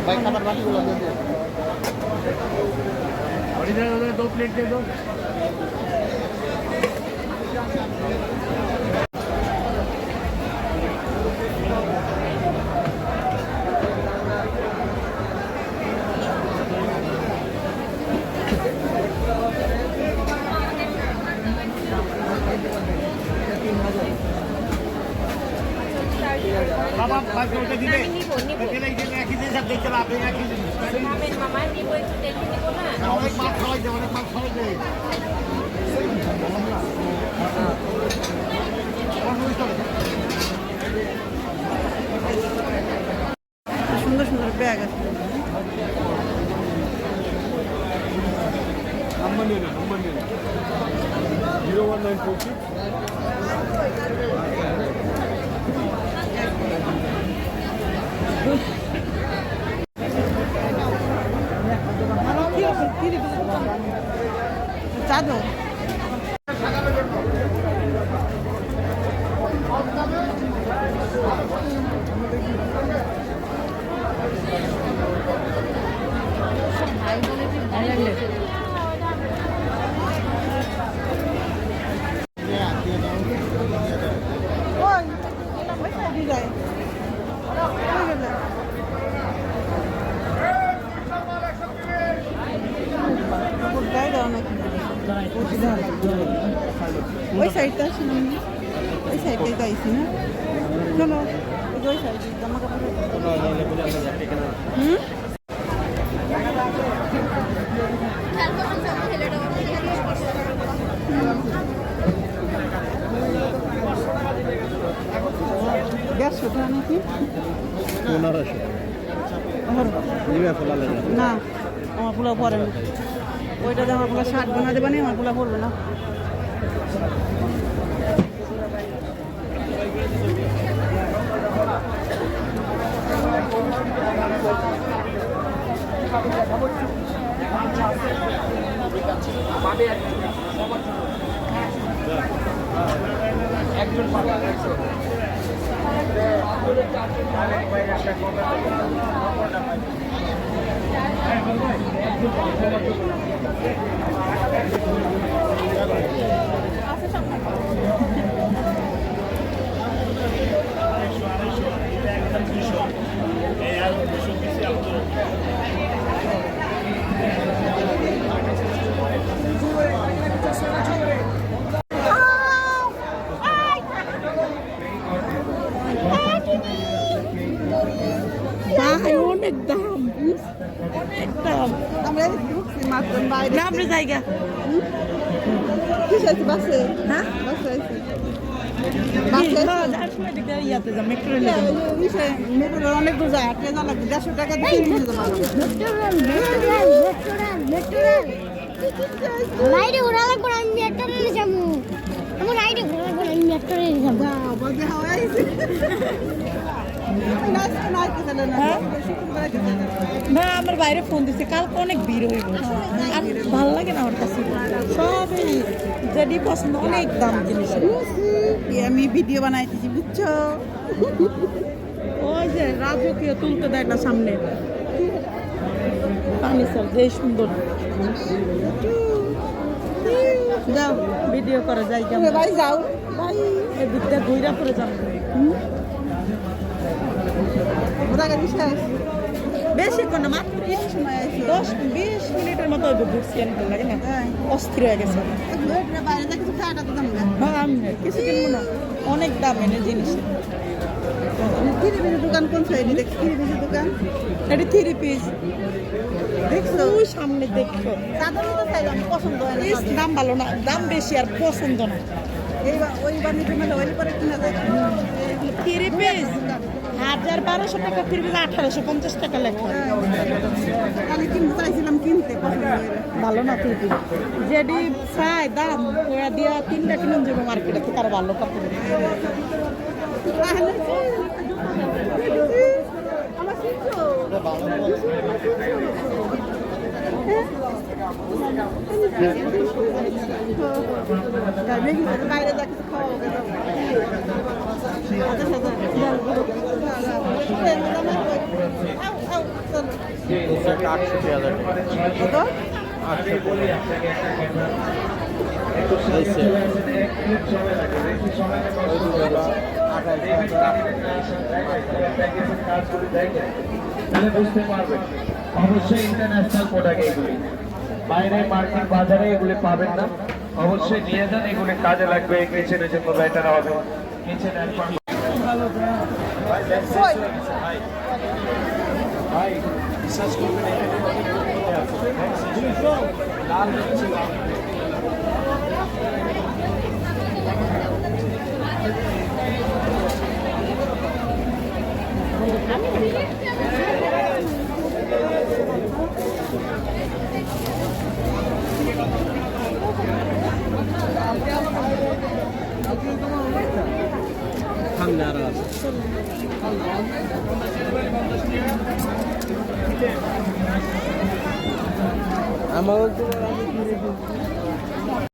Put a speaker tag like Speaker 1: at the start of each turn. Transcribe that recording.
Speaker 1: भाई खाना बाकी बोला दे और इधर उधर 2 प्लेट दे दो बाबा 5 रुपए दिले अकेले ही दिले एक ही सब देख चला आप एक ही
Speaker 2: Namin mama, hindi po ito din ko na.
Speaker 1: অনেক মাছ খাওয়াই দে অনেক মাছ খাওয়াই দে
Speaker 3: সুন্দর সুন্দর ব্যাগ আছে
Speaker 1: नंबर 01946
Speaker 3: চাদর ওই সাইডটা আছে না ওই সাইডটাই তো আইসি না চলো ওই সাইডে জামা কাপড় গ্যাস ওঠা নাকি না আমার পোলাও পরে না ওইটা দিয়ে আমার পোলা 60 বানা দেবে না আমার পোলা পড়বে না
Speaker 1: একজন
Speaker 3: অনেক দাম অনেক দাম আমরা ঢুকছি মাত্র বাইরে আমরা জায়গা কি আছে বাসে হ্যাঁ বাসে আছে অনেক দূর যায় ট্রেন লাগবে 150 টাকা দিয়ে
Speaker 4: রাইডে ঘোরা লাগবে আমি মেট্রোলে যাবো আমার রাইডে ঘোরা লাগবে আমি মেট্রোলে যাবো
Speaker 3: বাজে হাওয়াই না আমার বাইরে ফোন দিচ্ছে কালকে অনেক ভিড় হইব আর ভালো লাগে না আমার কাছে সবই যেটি পছন্দ অনেক দাম জিনিস আমি ভিডিও বানাইতেছি বুঝছো ওই যে রাজকীয় তুলতে দেয় না সামনে পানি স্যার যে সুন্দর যাও ভিডিও করা যায় কেমন ভাই যাও ভাই এই দিকটা ঘুরা পরে যাবো বেশি কোনো মাত্র 10-20 মিনিটের মতো ঘুরছি ভালো লাগে না অস্থির হয়ে গেছে কিছু কিনবো না অনেক দাম এনে জিনিস দোকান কোন সাইডে দেখছি দোকান এটা 3 পিস দেখছো ওই সামনে দেখছো পছন্দ হয় না দাম ভালো না দাম বেশি আর পছন্দ না ওই বানিয়ে ওই পরে কিনা যায় 3 পিস 1200 টাকা 3 পিস 1850 টাকা লেখা আমি কিনতে চাইছিলাম কিনতে ভালো না 3 পিস যেটি চাই দাম ওরা দিয়া 3টা কিনে যাবো মার্কেটে থেকে আর ভালো কাপড় বাইরে যা কিছু খাওয়া
Speaker 5: সেট 68,000 টাকা।
Speaker 3: কত?
Speaker 5: 800 এই সেট ওই দুটো হলো 28,000।
Speaker 6: তাহলে বুঝতে পারবেন অবশ্যই ইন্টারন্যাশনাল প্রোডাক্ট এগুলি, বাইরে মার্কেট বাজারে এগুলি পাবেন না। অবশ্যই নিয়ে যান, এগুলি কাজে লাগবে, কিচেনের জন্য বেটার হবে। কিচেন এন্ড
Speaker 3: কই?
Speaker 5: ভাই বিশ্বাস করবেন এখানে অনেক লোক আছে। লাল হচ্ছে লাল। সামনে আরো আছে। আমার